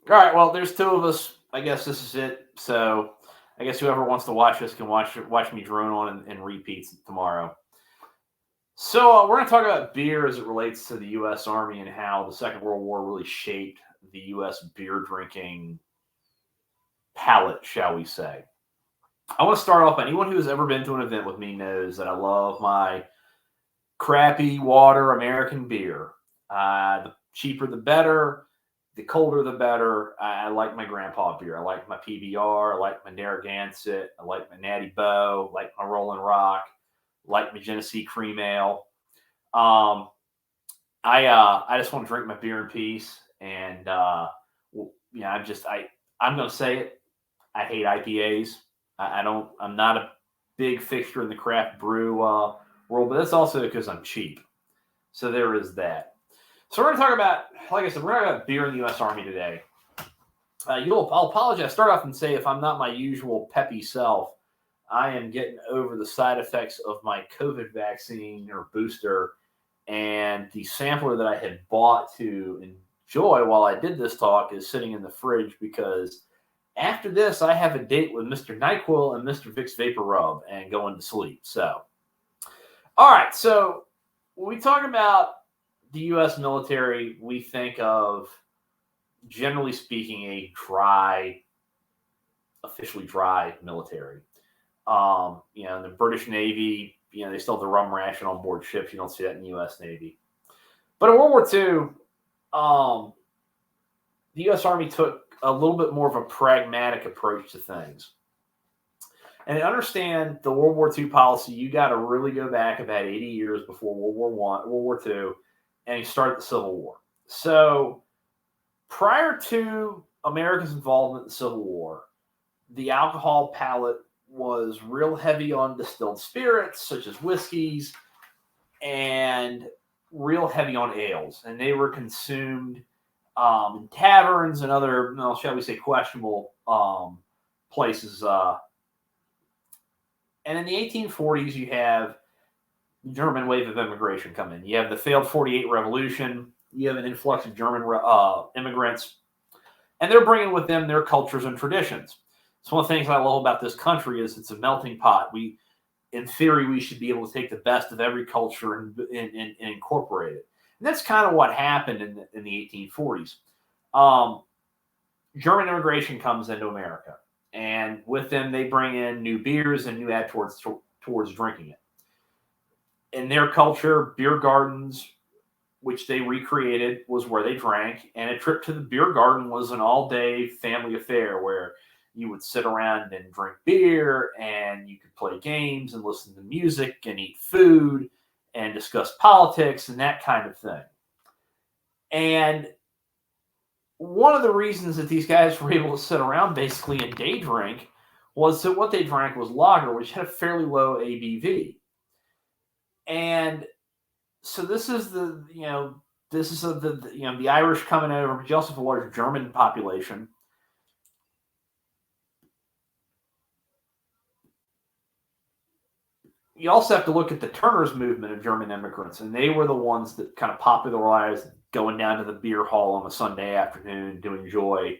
All right. Well, there's two of us. I guess this is it. So I guess whoever wants to watch this can watch me drone on and repeats tomorrow. So we're going to talk about beer as it relates to the U.S. Army and how the Second World War really shaped the U.S. beer drinking palate, shall we say. I want to start off. Anyone who has ever been to an event with me knows that I love my crappy water American beer. The cheaper the better, the colder the better. I like my grandpa beer. I like my PBR. I like my Narragansett. I like my Natty Boh. I like my Rolling Rock. I like my Genesee Cream Ale. Um, I just want to drink my beer in peace. And I'm gonna say it. I hate IPAs. I don't. I'm not a big fixture in the craft brew world, but that's also because I'm cheap. So there is that. So we're going to talk about, like I said, we're going to talk about beer in the U.S. Army today. I'll apologize. Start off and say if I'm not my usual peppy self, I am getting over the side effects of my COVID vaccine or booster, and the sampler that I had bought to enjoy while I did this talk is sitting in the fridge because after this I have a date with Mr. NyQuil and Mr. Vicks Vapor Rub and going to sleep. So, all right. So when we talk about the U.S. military, we think of, generally speaking, a dry, officially dry military. The British Navy, they still have the rum ration on board ships. You don't see that in the U.S. Navy. But in World War II, the U.S. Army took a little bit more of a pragmatic approach to things. And to understand the World War II policy, you got to really go back about 80 years before World War II, and you start the Civil War. So prior to America's involvement in the Civil War, the alcohol palate was real heavy on distilled spirits, such as whiskeys, and real heavy on ales. And they were consumed in taverns and other, shall we say, questionable places. And in the 1840s, you have the German wave of immigration come in. You have the failed 48 revolution. You have an influx of German immigrants, and they're bringing with them their cultures and traditions. So one of the things I love about this country is it's a melting pot. In theory, we should be able to take the best of every culture and incorporate it. And that's kind of what happened in the 1840s. German immigration comes into America, and with them they bring in new beers and new attitudes towards drinking it. In their culture, beer gardens, which they recreated, was where they drank, and a trip to the beer garden was an all-day family affair where you would sit around and drink beer, and you could play games and listen to music and eat food and discuss politics and that kind of thing. And one of the reasons that these guys were able to sit around basically and day drink was that what they drank was lager, which had a fairly low ABV. And so this is the Irish coming over, but you also have a large German population. You also have to look at the Turner's movement of German immigrants, and they were the ones that kind of popularized going down to the beer hall on a Sunday afternoon to enjoy,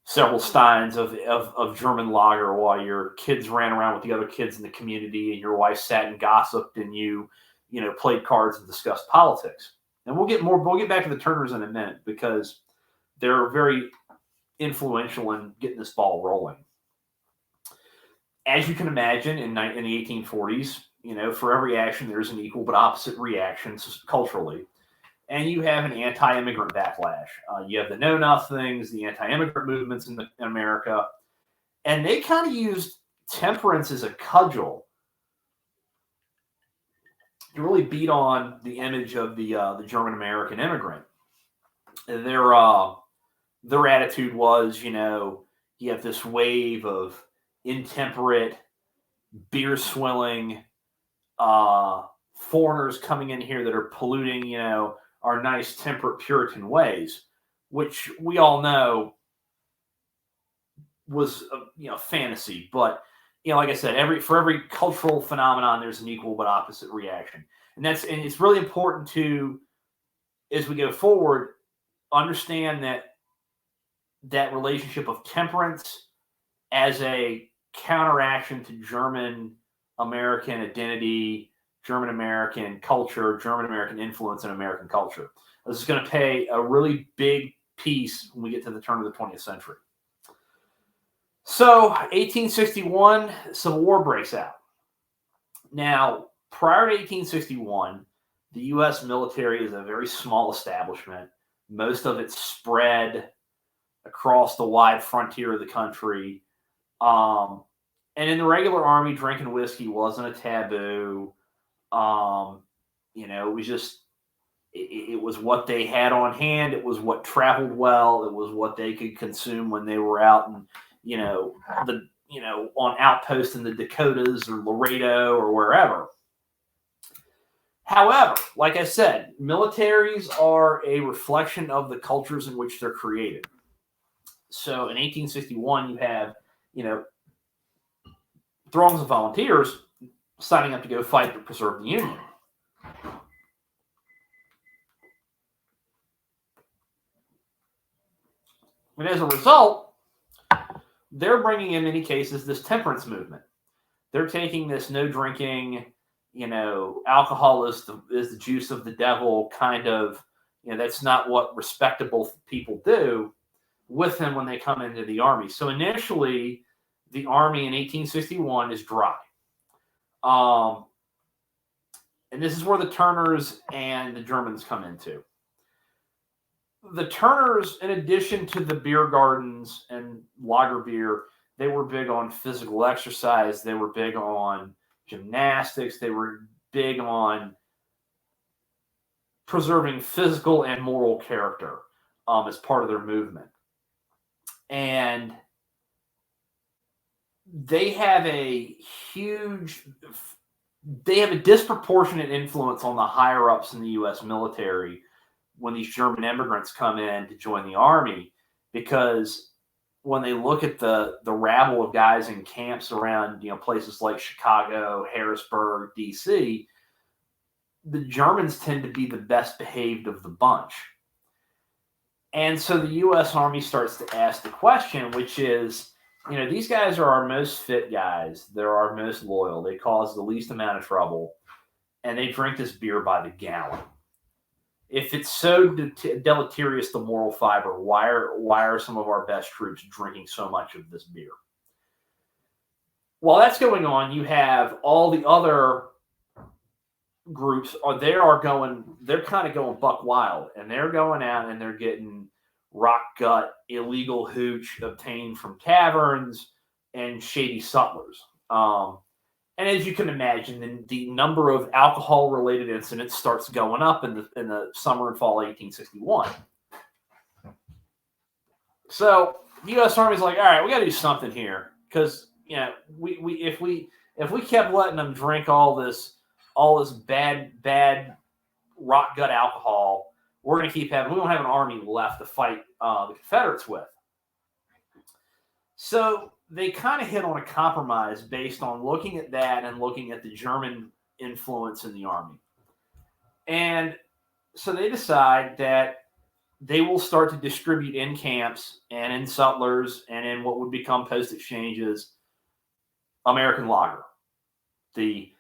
several steins of German lager while your kids ran around with the other kids in the community and your wife sat and gossiped and you played cards and discussed politics. And we'll get back to the Turners in a minute because they're very influential in getting this ball rolling. As you can imagine, in the 1840s, for every action there's an equal but opposite reaction culturally. And you have an anti-immigrant backlash. You have the Know Nothings, the anti-immigrant movements in America, and they kind of used temperance as a cudgel to really beat on the image of the German American immigrant. Their attitude was, you have this wave of intemperate, beer swilling foreigners coming in here that are polluting, our nice temperate Puritan ways, which we all know was fantasy. But like I said, for every cultural phenomenon, there's an equal but opposite reaction, and it's really important to, as we go forward, understand that relationship of temperance as a counteraction to German American identity, German American culture, German American influence in American culture. This is going to play a really big piece when we get to the turn of the 20th century. So, 1861, Civil War breaks out. Now, prior to 1861, the U.S. military is a very small establishment. Most of it's spread across the wide frontier of the country. And in the regular army, drinking whiskey wasn't a taboo. It was just, it was what they had on hand. It was what traveled well. It was what they could consume when they were out and, on outposts in the Dakotas or Laredo or wherever. However, like I said, militaries are a reflection of the cultures in which they're created. So in 1861, you have, throngs of volunteers signing up to go fight to preserve the Union. And as a result, they're bringing in many cases this temperance movement. They're taking this no drinking, alcohol is the juice of the devil kind of, that's not what respectable people do, with them when they come into the army. So initially, the army in 1861 is dry. And this is where the Turners and the Germans come into. The Turners, in addition to the beer gardens and lager beer, they were big on physical exercise. They were big on gymnastics. They were big on preserving physical and moral character as part of their movement. And they have a disproportionate influence on the higher ups in the U.S. military when these German immigrants come in to join the army, because when they look at the rabble of guys in camps around, places like Chicago, Harrisburg, D.C., the Germans tend to be the best behaved of the bunch. And so the U.S. Army starts to ask the question, which is, these guys are our most fit guys. They're our most loyal. They cause the least amount of trouble. And they drink this beer by the gallon. If it's so deleterious to moral fiber, why are some of our best troops drinking so much of this beer? While that's going on, you have all the other groups they're kind of going buck wild, and they're going out and they're getting rock gut illegal hooch obtained from taverns and shady sutlers. And as you can imagine, the number of alcohol-related incidents starts going up in the summer and fall of 1861. So the U.S. Army's like, all right, we got to do something here, because if we kept letting them drink all this bad rock gut alcohol, we don't have an army left to fight the Confederates with. So they kind of hit on a compromise based on looking at that and looking at the German influence in the army. And so they decide that they will start to distribute in camps and in sutlers and in what would become post exchanges American lager. The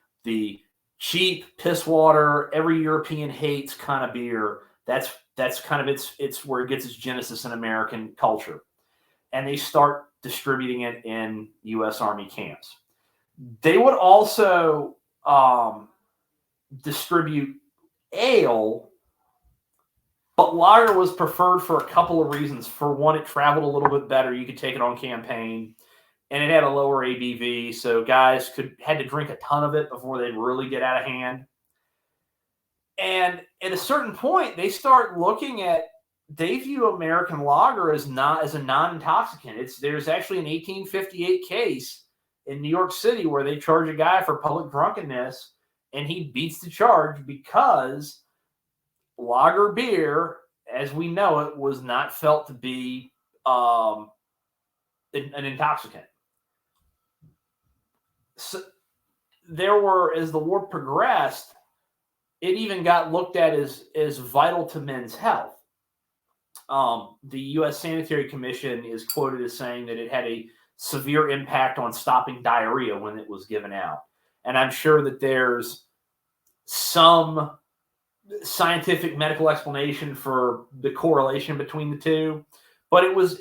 cheap piss water, every European hates kind of beer. That's kind of it's where it gets its genesis in American culture. And they start distributing it in U.S. Army camps. They would also distribute ale, but lager was preferred for a couple of reasons. For one, it traveled a little bit better. You could take it on campaign, and it had a lower ABV, so guys had to drink a ton of it before they'd really get out of hand. And at a certain point, they start looking at, they view American lager as a non-intoxicant. There's actually an 1858 case in New York City where they charge a guy for public drunkenness, and he beats the charge because lager beer, as we know it, was not felt to be an intoxicant. So as the war progressed, it even got looked at as vital to men's health. The U.S. Sanitary Commission is quoted as saying that it had a severe impact on stopping diarrhea when it was given out. And I'm sure that there's some scientific medical explanation for the correlation between the two, but it was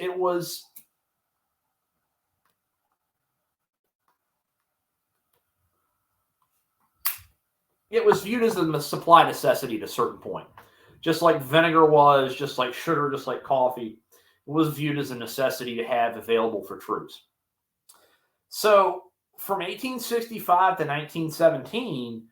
viewed as a supply necessity at a certain point. Just like vinegar was, just like sugar, just like coffee, it was viewed as a necessity to have available for troops. So from 1865 to 1917,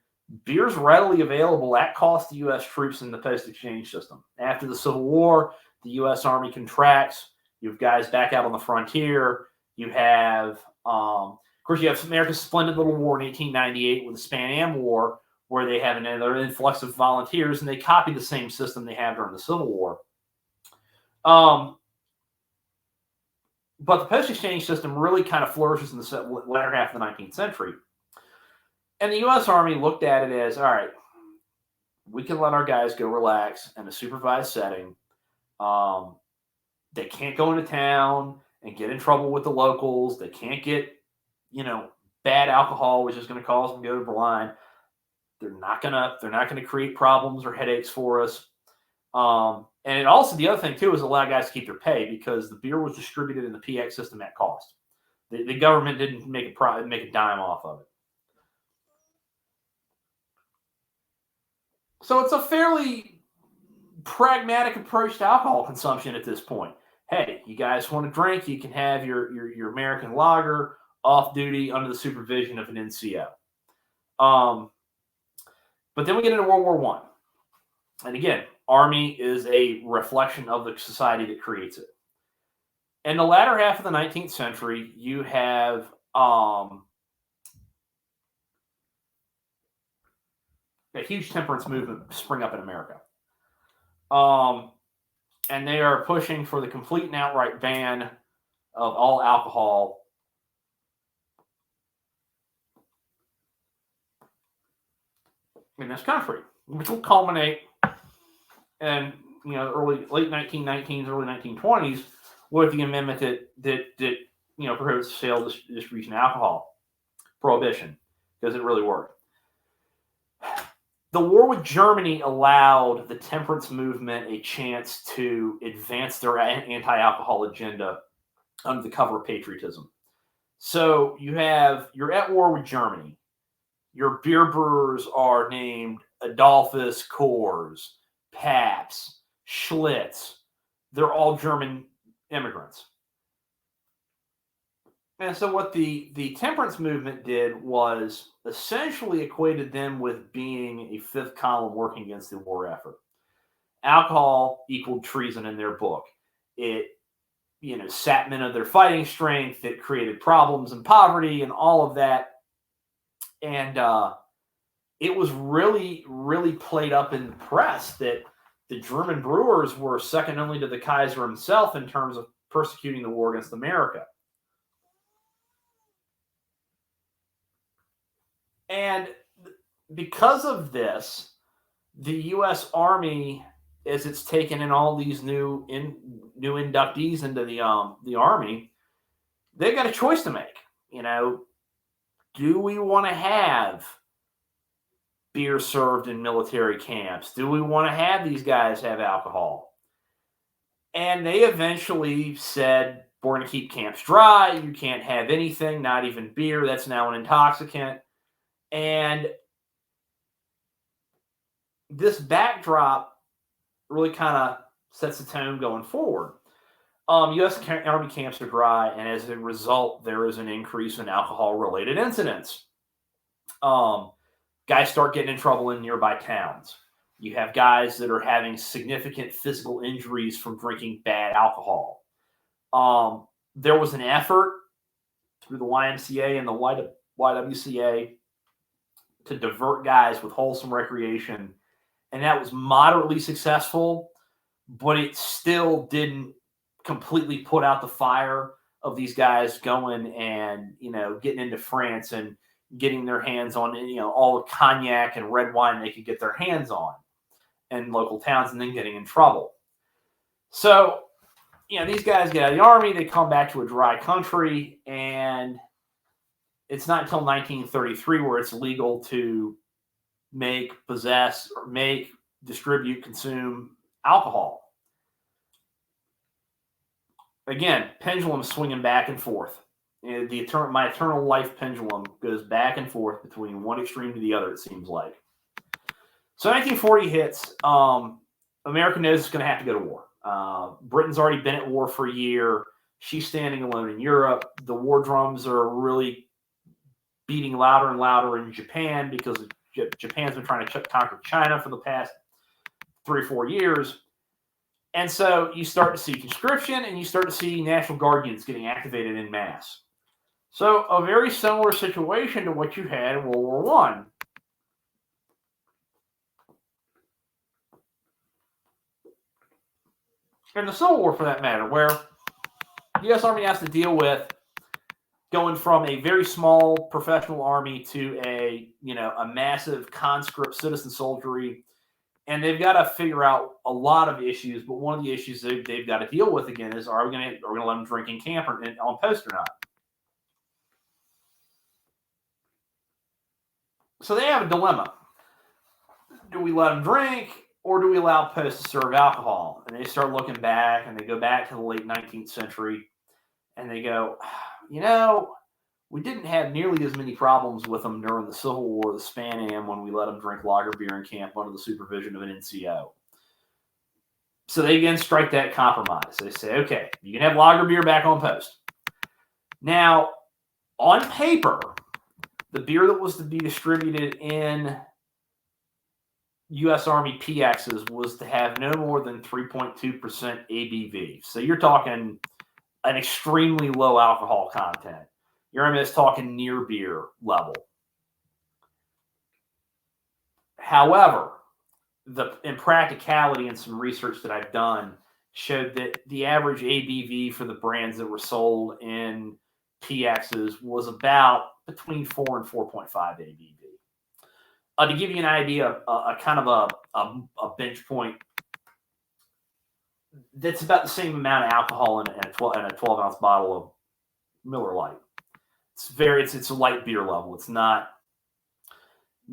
beer's readily available at cost to U.S. troops in the post-exchange system. After the Civil War, the U.S. Army contracts. You have guys back out on the frontier. You have, of course, you have America's splendid little war in 1898 with the Span Am War, where they have another influx of volunteers, and they copy the same system they have during the Civil War. But the post-exchange system really kind of flourishes in the latter half of the 19th century. And the U.S. Army looked at it as, all right, we can let our guys go relax in a supervised setting. They can't go into town and get in trouble with the locals. They can't get, bad alcohol, which is going to cause them to go blind. They're not gonna create problems or headaches for us. And it also, the other thing too, is allow guys to keep their pay because the beer was distributed in the PX system at cost. The government didn't make a dime off of it. So it's a fairly pragmatic approach to alcohol consumption at this point. Hey, you guys want to drink? You can have your American lager off duty under the supervision of an NCO. But then we get into World War I. And again, Army is a reflection of the society that creates it. In the latter half of the 19th century, you have a huge temperance movement spring up in America. And they are pushing for the complete and outright ban of all alcohol in this country, which will culminate in late 1919s, early 1920s with the amendment that prohibits sale, distribution of alcohol, prohibition, because it really worked. The war with Germany allowed the temperance movement a chance to advance their anti-alcohol agenda under the cover of patriotism. So you're at war with Germany. Your beer brewers are named Adolphus, Coors, Pabst, Schlitz. They're all German immigrants. And so what the temperance movement did was essentially equated them with being a fifth column working against the war effort. Alcohol equaled treason in their book. It, sapped men of their fighting strength. It created problems and poverty and all of that. And it was really, really played up in the press that the German brewers were second only to the Kaiser himself in terms of persecuting the war against America. And because of this, the U.S. Army, as it's taken in all these new inductees into the Army, they've got a choice to make. Do we want to have beer served in military camps? Do we want to have these guys have alcohol? And they eventually said, we're going to keep camps dry. You can't have anything, not even beer. That's now an intoxicant. And this backdrop really kind of sets the tone going forward. U.S. Army camps are dry, and as a result, there is an increase in alcohol-related incidents. Guys start getting in trouble in nearby towns. You have guys that are having significant physical injuries from drinking bad alcohol. There was an effort through the YMCA and the WWCA to divert guys with wholesome recreation, and that was moderately successful, but it still didn't completely put out the fire of these guys going and getting into France and getting their hands on all the cognac and red wine they could get their hands on in local towns and then getting in trouble. So, these guys get out of the Army, they come back to a dry country, and it's not until 1933 where it's legal to make, possess, or distribute, consume alcohol. Again, pendulum swinging back and forth. My eternal life pendulum goes back and forth between one extreme to the other, it seems like. So 1940 hits. America knows it's going to have to go to war. Britain's already been at war for a year. She's standing alone in Europe. The war drums are really beating louder and louder in Japan because Japan's been trying to conquer China for the past 3 or 4 years. And so you start to see conscription and you start to see National Guard units getting activated en masse. So a very similar situation to what you had in World War I. And the Civil War, for that matter, where the U.S. Army has to deal with going from a very small professional army to a massive conscript citizen soldiery. And they've got to figure out a lot of issues, but one of the issues they've got to deal with again is: are we going to let them drink in camp or on post or not? So they have a dilemma: do we let them drink, or do we allow post to serve alcohol? And they start looking back, and they go back to the late 19th century, and they go, we didn't have nearly as many problems with them during the Civil War, the Span Am, when we let them drink lager beer in camp under the supervision of an NCO. So they again strike that compromise. They say, okay, you can have lager beer back on post. Now, on paper, the beer that was to be distributed in U.S. Army PXs was to have no more than 3.2% ABV. So you're talking an extremely low alcohol content. You're almost talking near beer level. However, in practicality and some research that I've done showed that the average ABV for the brands that were sold in PXs was about between 4 and 4.5 ABV. To give you an idea, a kind of a bench point, that's about the same amount of alcohol in a 12-ounce bottle of Miller Lite. It's a light beer level. It's not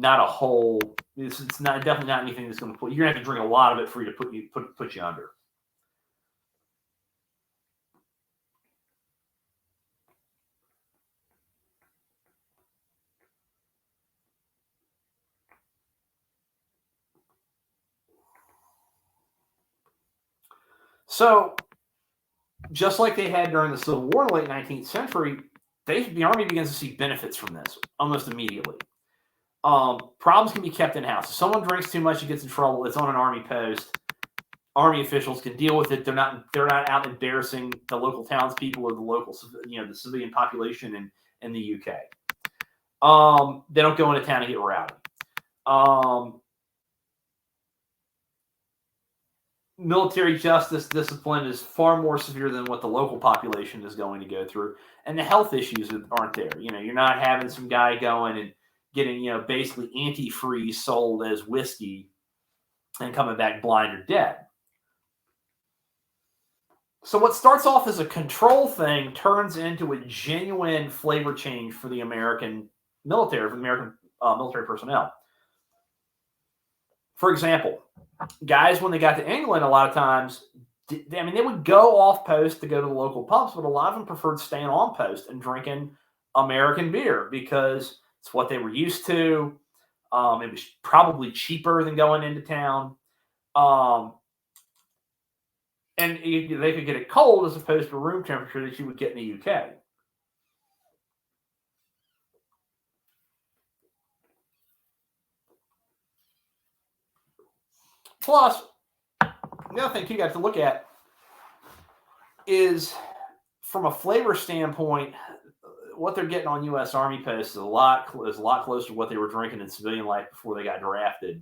a whole. It's definitely not anything that's going to put. You're going to have to drink a lot of it for you to put you under. So, just like they had during the Civil War in the late 19th century, the Army begins to see benefits from this almost immediately. Problems can be kept in-house. If someone drinks too much and gets in trouble, it's on an Army post. Army officials can deal with it. They're not out embarrassing the local townspeople or the local, the civilian population in the UK. They don't go into town and get rowdy. Military justice discipline is far more severe than what the local population is going to go through, and the health issues aren't there. You're not having some guy going and getting basically antifreeze sold as whiskey and coming back blind or dead. So what starts off as a control thing turns into a genuine flavor change for the American military, for the American military personnel. For example, guys, when they got to England, a lot of times, they would go off post to go to the local pubs, but a lot of them preferred staying on post and drinking American beer because it's what they were used to. It was probably cheaper than going into town. And they could get it cold as opposed to room temperature that you would get in the UK. Plus, the other thing you got to look at is, from a flavor standpoint, what they're getting on U.S. Army posts is a lot closer to what they were drinking in civilian life before they got drafted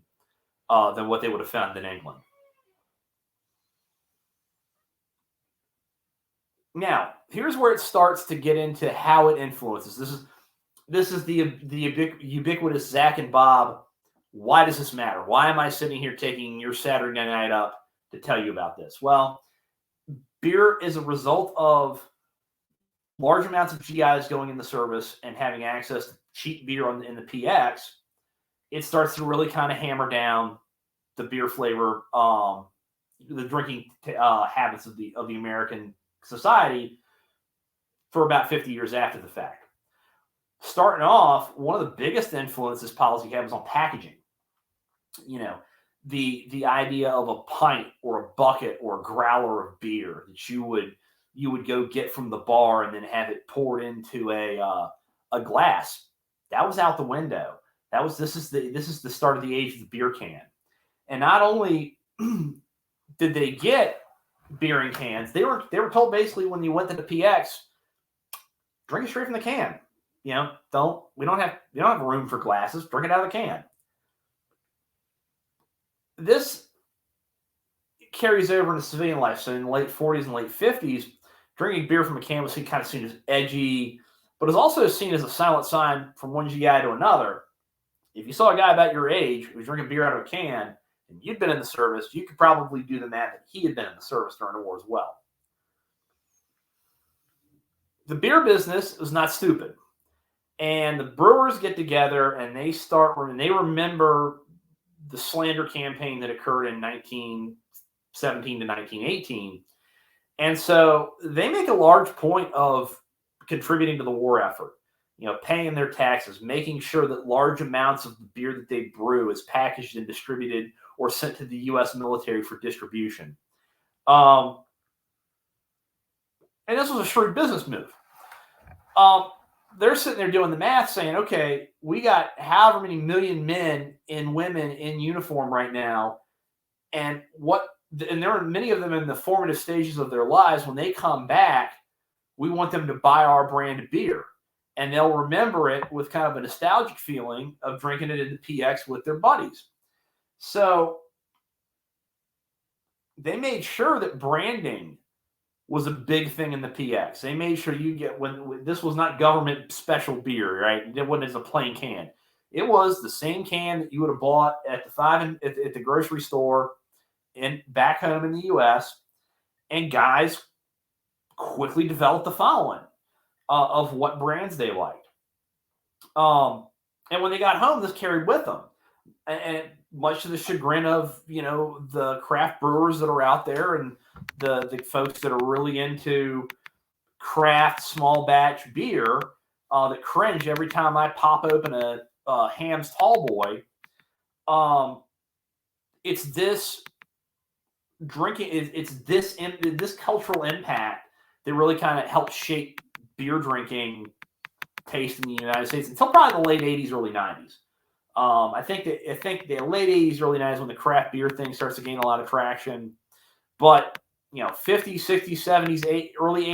than what they would have found in England. Now, here's where it starts to get into how it influences. This is the ubiquitous Zach and Bob. Why does this matter? Why am I sitting here taking your Saturday night up to tell you about this? Well, beer is a result of large amounts of GIs going in the service and having access to cheap beer in the PX. It starts to really kind of hammer down the beer flavor, the drinking habits of the American society for about 50 years after the fact. Starting off, one of the biggest influences policy had was on packaging. You know, the idea of a pint or a bucket or a growler of beer that you would go get from the bar and then have it poured into a glass. That was out the window. This is the start of the age of the beer can. And not only did they get beer in cans, they were told basically when you went to the PX, drink it straight from the can. We don't have room for glasses. Drink it out of the can. This carries over into civilian life. So in the late 40s and late 50s, drinking beer from a can was kind of seen as edgy, but is also seen as a silent sign from one GI to another. If you saw a guy about your age who was drinking beer out of a can and you'd been in the service, you could probably do the math that he had been in the service during the war as well. The beer business was not stupid. And the brewers get together and they remember the slander campaign that occurred in 1917 to 1918. And so they make a large point of contributing to the war effort, paying their taxes, making sure that large amounts of the beer that they brew is packaged and distributed or sent to the U.S. military for distribution. And this was a shrewd business move. They're sitting there doing the math saying, okay, we got however many million men and women in uniform right now. And there are many of them in the formative stages of their lives. When they come back, we want them to buy our brand of beer. And they'll remember it with kind of a nostalgic feeling of drinking it in the PX with their buddies. So they made sure that branding was a big thing in the PX. They made sure when this was not government special beer, right? It wasn't as a plain can. It was the same can that you would have bought at the grocery store and back home in the U.S. And guys quickly developed the following of what brands they liked. And when they got home, this carried with them. And much to the chagrin of, the craft brewers that are out there and the folks that are really into craft small batch beer that cringe every time I pop open a Ham's Tall Boy. It's this drinking, it's this cultural impact that really kind of helped shape beer drinking taste in the United States until probably the late 80s, early 90s. I think the late 80s, early 90s when the craft beer thing starts to gain a lot of traction. But 50s, 60s, 70s, early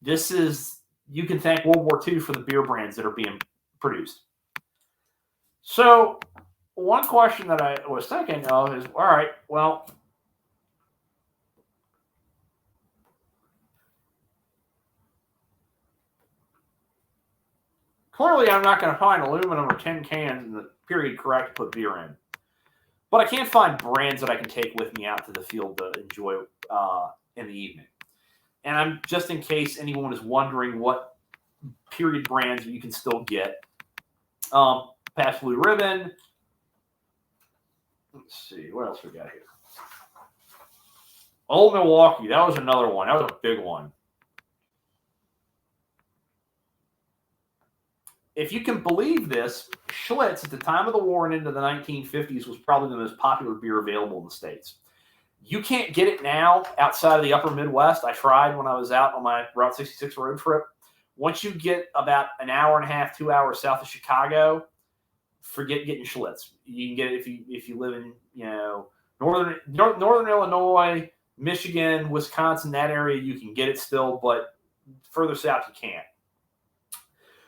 80s, you can thank World War II for the beer brands that are being produced. So one question that I was thinking of is, all right, well, clearly I'm not going to find aluminum or tin cans in the period correct to put beer in. But I can't find brands that I can take with me out to the field to enjoy in the evening. And I'm just in case anyone is wondering what period brands you can still get. Past Blue Ribbon. Let's see, what else we got here? Old Milwaukee, that was another one. That was a big one. If you can believe this, Schlitz at the time of the war and into the 1950s was probably the most popular beer available in the States. You can't get it now outside of the upper Midwest. I tried when I was out on my Route 66 road trip. Once you get about an hour and a half, 2 hours south of Chicago, forget getting Schlitz. You can get it if you live in northern Illinois, Michigan, Wisconsin, that area. You can get it still, but further south you can't.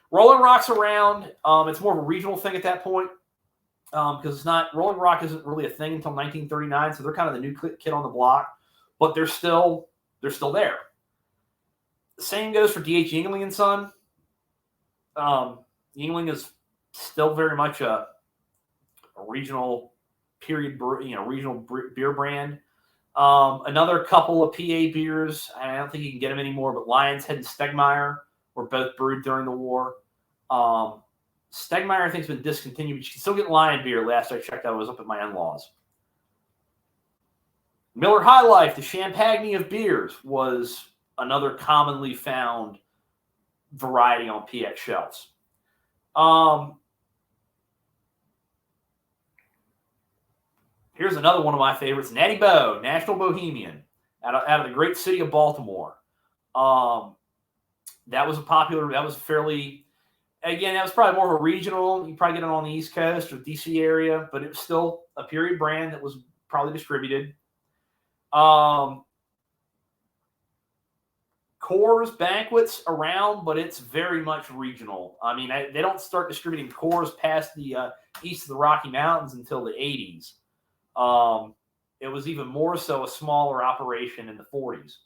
Rolling Rock's around. It's more of a regional thing at that point because it's not. Rolling Rock isn't really a thing until 1939, so they're kind of the new kid on the block, but they're still there. The same goes for D.H. Yuengling and Son. Yuengling is still very much a regional period, regional beer brand. Another couple of PA beers, I don't think you can get them anymore, but Lion's Head and Stegmeyer were both brewed during the war. Stegmeyer, I think, has been discontinued, but you can still get Lion beer. Last I checked, I was up at my in-laws. Miller High Life, the Champagne of beers, was another commonly found variety on PX shelves. Here's another one of my favorites, Natty Bo, National Bohemian, out of the great city of Baltimore. That was fairly, again, that was probably more of a regional. You probably get it on the East Coast or DC area, but it was still a period brand that was probably distributed. Coors Banquets around, but it's very much regional. I mean, they don't start distributing Coors past the east of the Rocky Mountains until the 80s. It was even more so a smaller operation in the 40s.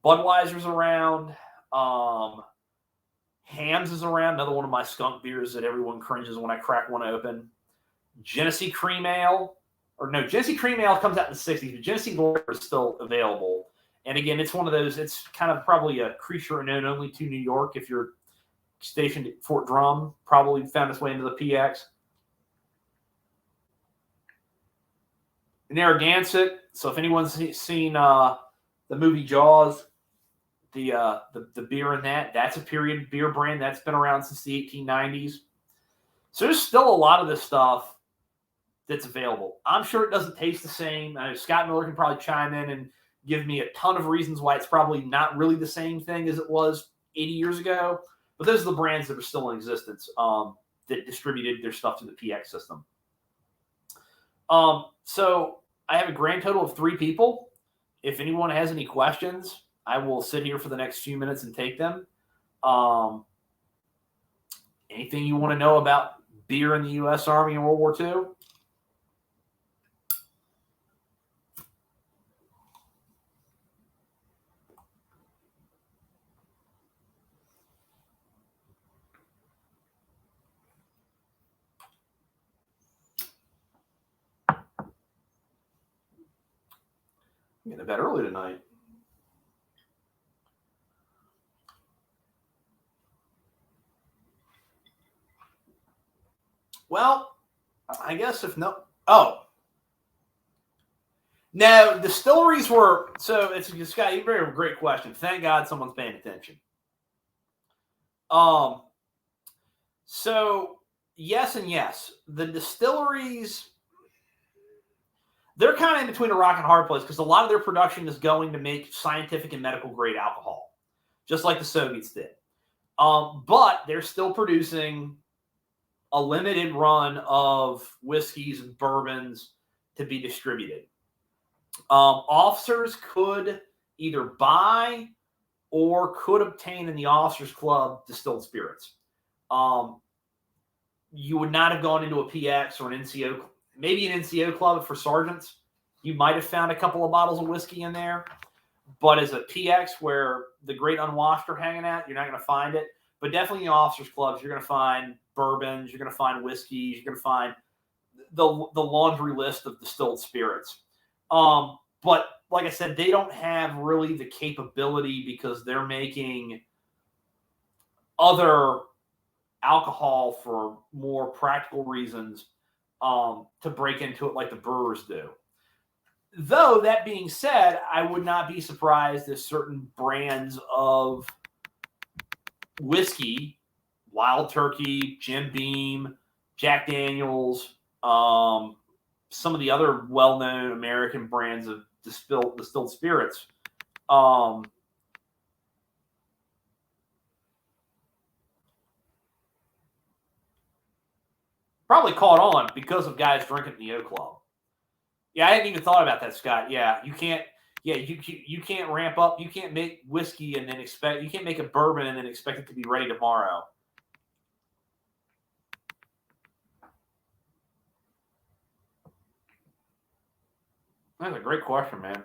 Budweiser's around. Hamm's is around, another one of my skunk beers that everyone cringes when I crack one open. Genesee Cream Ale. Genesee Cream Ale comes out in the 60s, but Genesee Lager is still available. And again, it's one of those, it's kind of probably a creature known only to New York. If you're stationed at Fort Drum, probably found its way into the PX. Narragansett. So if anyone's seen the movie Jaws, the beer in that's a period beer brand that's been around since the 1890s. So there's still a lot of this stuff that's available. I'm sure it doesn't taste the same. I know Scott Miller can probably chime in and give me a ton of reasons why it's probably not really the same thing as it was 80 years ago. But those are the brands that are still in existence that distributed their stuff to the PX system. So I have a grand total of 3 people. If anyone has any questions, I will sit here for the next few minutes and take them. Anything you want to know about beer in the U.S. Army in World War II? I'm getting to bed early tonight. Well, I guess if no. Oh. No, distilleries were. So it's Scott, you very great question. Thank God someone's paying attention. So yes and yes. The distilleries, they're kind of in between a rock and a hard place because a lot of their production is going to make scientific and medical grade alcohol, just like the Soviets did. But they're still producing a limited run of whiskeys and bourbons to be distributed. Officers could either buy or could obtain in the Officers Club distilled spirits. You would not have gone into a PX or an NCO, maybe an NCO club for sergeants. You might have found a couple of bottles of whiskey in there. But as a PX where the great unwashed are hanging out, you're not going to find it. But definitely in the officers' clubs, you're going to find bourbons, you're going to find whiskeys, you're going to find the laundry list of distilled spirits. But like I said, they don't have really the capability because they're making other alcohol for more practical reasons to break into it like the brewers do. Though, that being said, I would not be surprised if certain brands of whiskey, Wild Turkey, Jim Beam, Jack Daniels, some of the other well-known American brands of distilled spirits, probably caught on because of guys drinking at the O Club. Yeah, I hadn't even thought about that, Scott. Yeah, you can't. Yeah, you can't ramp up. You can't make whiskey and then expect. You can't make a bourbon and then expect it to be ready tomorrow. That's a great question, man.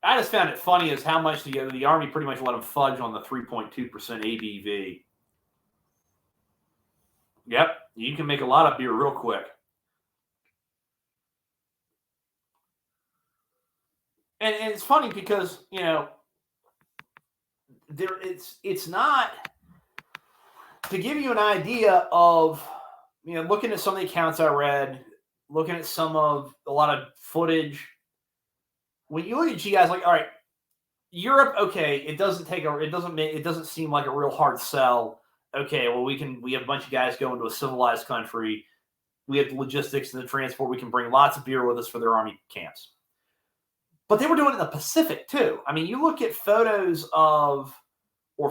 I just found it funny as how much the Army pretty much let them fudge on the 3.2% ABV. Yep. You can make a lot of beer real quick. And it's funny because, it's not, to give you an idea of, looking at some of the accounts I read, looking at a lot of footage. When you look at GIs, like, all right, Europe, okay, it doesn't seem like a real hard sell. Okay, well, we have a bunch of guys going to a civilized country. We have the logistics and the transport. We can bring lots of beer with us for their army camps. But they were doing it in the Pacific too. I mean, you look at photos or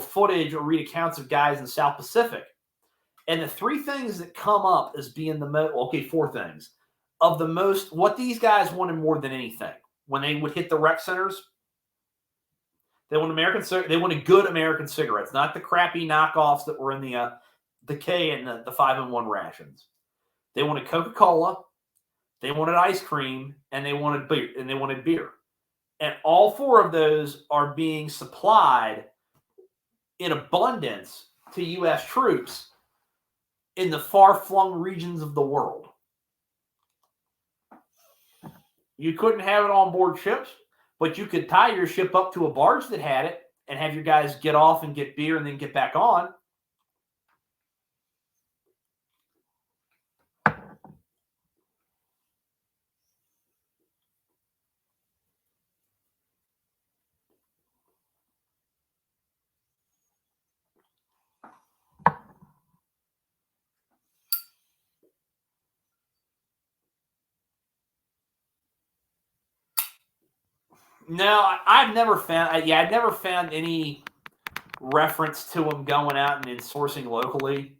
footage or read accounts of guys in the South Pacific, and the three things that come up as being four things of the most, what these guys wanted more than anything when they would hit the rec centers. They wanted good American cigarettes, not the crappy knockoffs that were in the K and the 5-in-1 rations. They wanted Coca-Cola, they wanted ice cream, and they wanted beer. And all four of those are being supplied in abundance to U.S. troops in the far-flung regions of the world. You couldn't have it on board ships, but you could tie your ship up to a barge that had it and have your guys get off and get beer and then get back on. No, I've never found any reference to them going out and sourcing locally.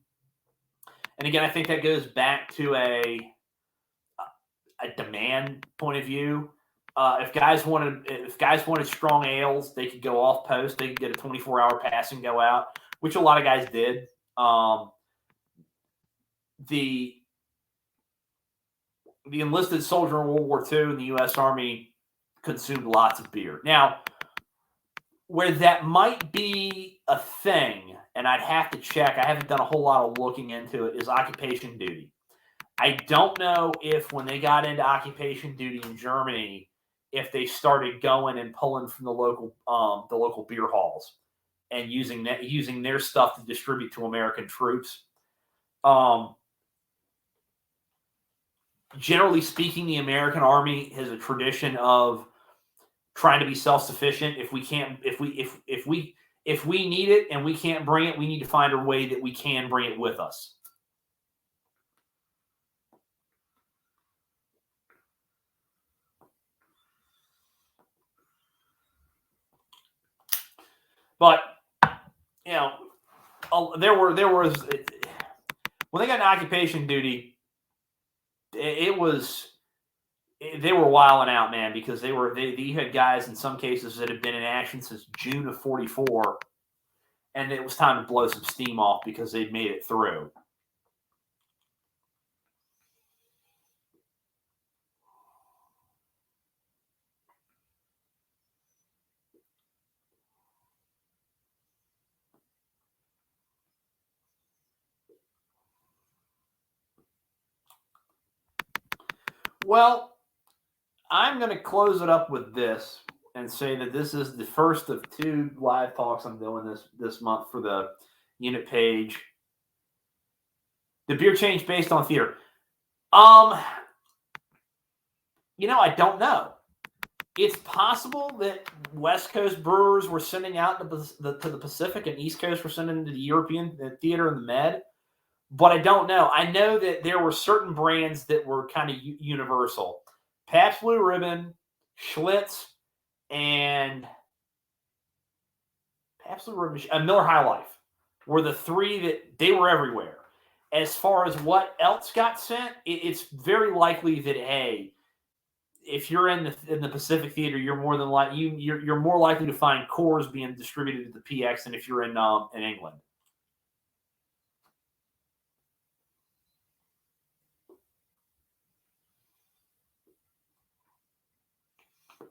And again, I think that goes back to a demand point of view. If guys wanted strong ales, they could go off post. They could get a 24-hour pass and go out, which a lot of guys did. The enlisted soldier in World War II in the U.S. Army consumed lots of beer. Now, where that might be a thing, and I'd have to check, I haven't done a whole lot of looking into it, is occupation duty. I don't know if when they got into occupation duty in Germany, if they started going and pulling from the local beer halls and using their stuff to distribute to American troops. Generally speaking, the American Army has a tradition of trying to be self-sufficient. If we need it and we can't bring it, we need to find a way that we can bring it with us. But there was when they got in occupation duty, they were wilding out, man, because you had guys in some cases that had been in action since June of 44, and it was time to blow some steam off because they'd made it through. Well, I'm going to close it up with this and say that this is the first of 2 live talks I'm doing this month for the unit page. The beer change based on theater. I don't know. It's possible that West Coast brewers were sending out to the Pacific and East Coast were sending to the European theater and the Med. But I don't know. I know that there were certain brands that were kind of universal. Pabst Blue Ribbon, Schlitz, and Miller High Life were the 3 that they were everywhere. As far as what else got sent, it's very likely that, hey, if you're in the Pacific Theater, you're more than you're more likely to find Coors being distributed at the PX than if you're in England.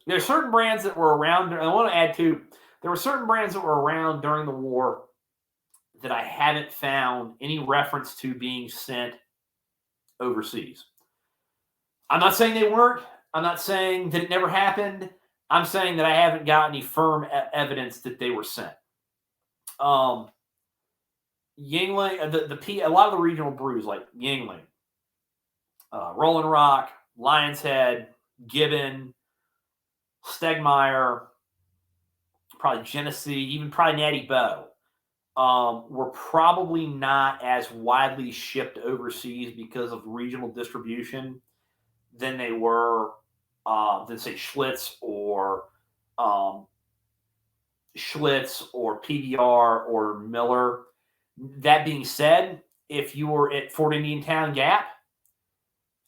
There are certain brands that were around. I want to add too, there were certain brands that were around during the war that I haven't found any reference to being sent overseas. I'm not saying they weren't. I'm not saying that it never happened. I'm saying that I haven't got any firm evidence that they were sent. Yingling, a lot of the regional brews like Yingling, Rolling Rock, Lion's Head, Gibbon, Stegmeyer, probably Genesee, even probably Natty Boh, were probably not as widely shipped overseas because of regional distribution than they were, than say Schlitz or PBR or Miller. That being said, if you were at Fort Indian Town Gap,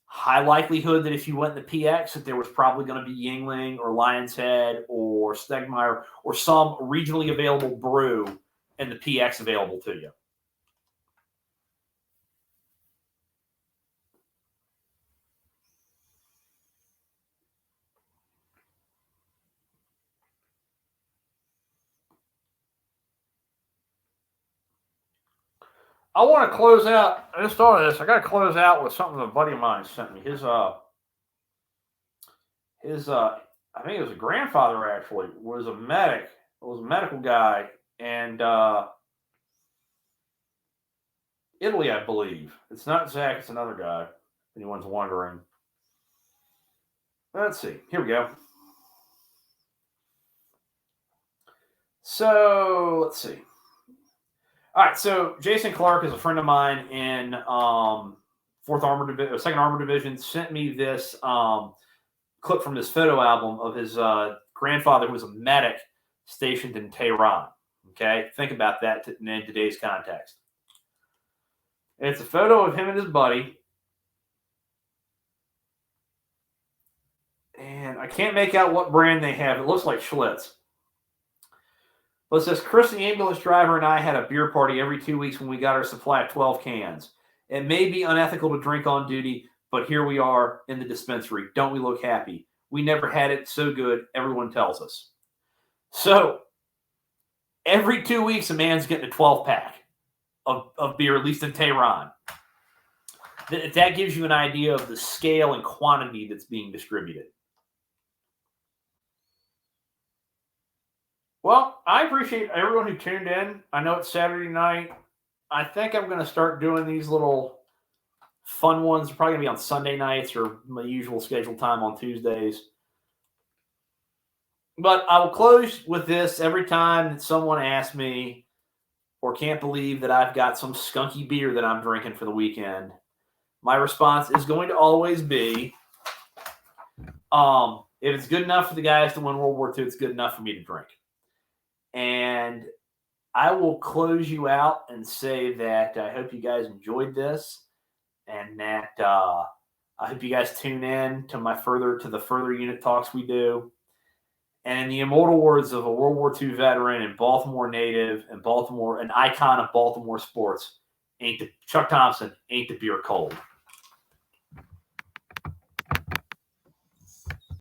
high likelihood that if you went in the PX, that there was probably going to be Yingling or Lion's Head or Stegmeyer or some regionally available brew and the PX available to you. I want to close out. I just thought of this. I got to close out with something a buddy of mine sent me. His I think it was a grandfather actually was a medic. Was a medical guy, and Italy, I believe. It's not Zach. It's another guy. If anyone's wondering. Let's see. Here we go. So let's see. All right, so Jason Clark is a friend of mine in 4th Armored Division, 2nd Armored Division. Sent me this clip from his photo album of his grandfather, who was a medic stationed in Tehran. Okay, think about that in today's context. And it's a photo of him and his buddy. And I can't make out what brand they have. It looks like Schlitz. But it says, Chris, the ambulance driver, and I had a beer party every 2 weeks when we got our supply of 12 cans. It may be unethical to drink on duty, but here we are in the dispensary. Don't we look happy? We never had it so good, everyone tells us. So, every 2 weeks, a man's getting a 12-pack of beer, at least in Tehran. That gives you an idea of the scale and quantity that's being distributed. Well, I appreciate everyone who tuned in. I know it's Saturday night. I think I'm going to start doing these little fun ones. They're probably going to be on Sunday nights or my usual scheduled time on Tuesdays. But I will close with this every time that someone asks me or can't believe that I've got some skunky beer that I'm drinking for the weekend. My response is going to always be, if it's good enough for the guys to win World War II, it's good enough for me to drink. And I will close you out and say that I hope you guys enjoyed this, and that I hope you guys tune in to the further unit talks we do. And in the immortal words of a World War II veteran and Baltimore native and an icon of Baltimore sports, Chuck Thompson, ain't the beer cold.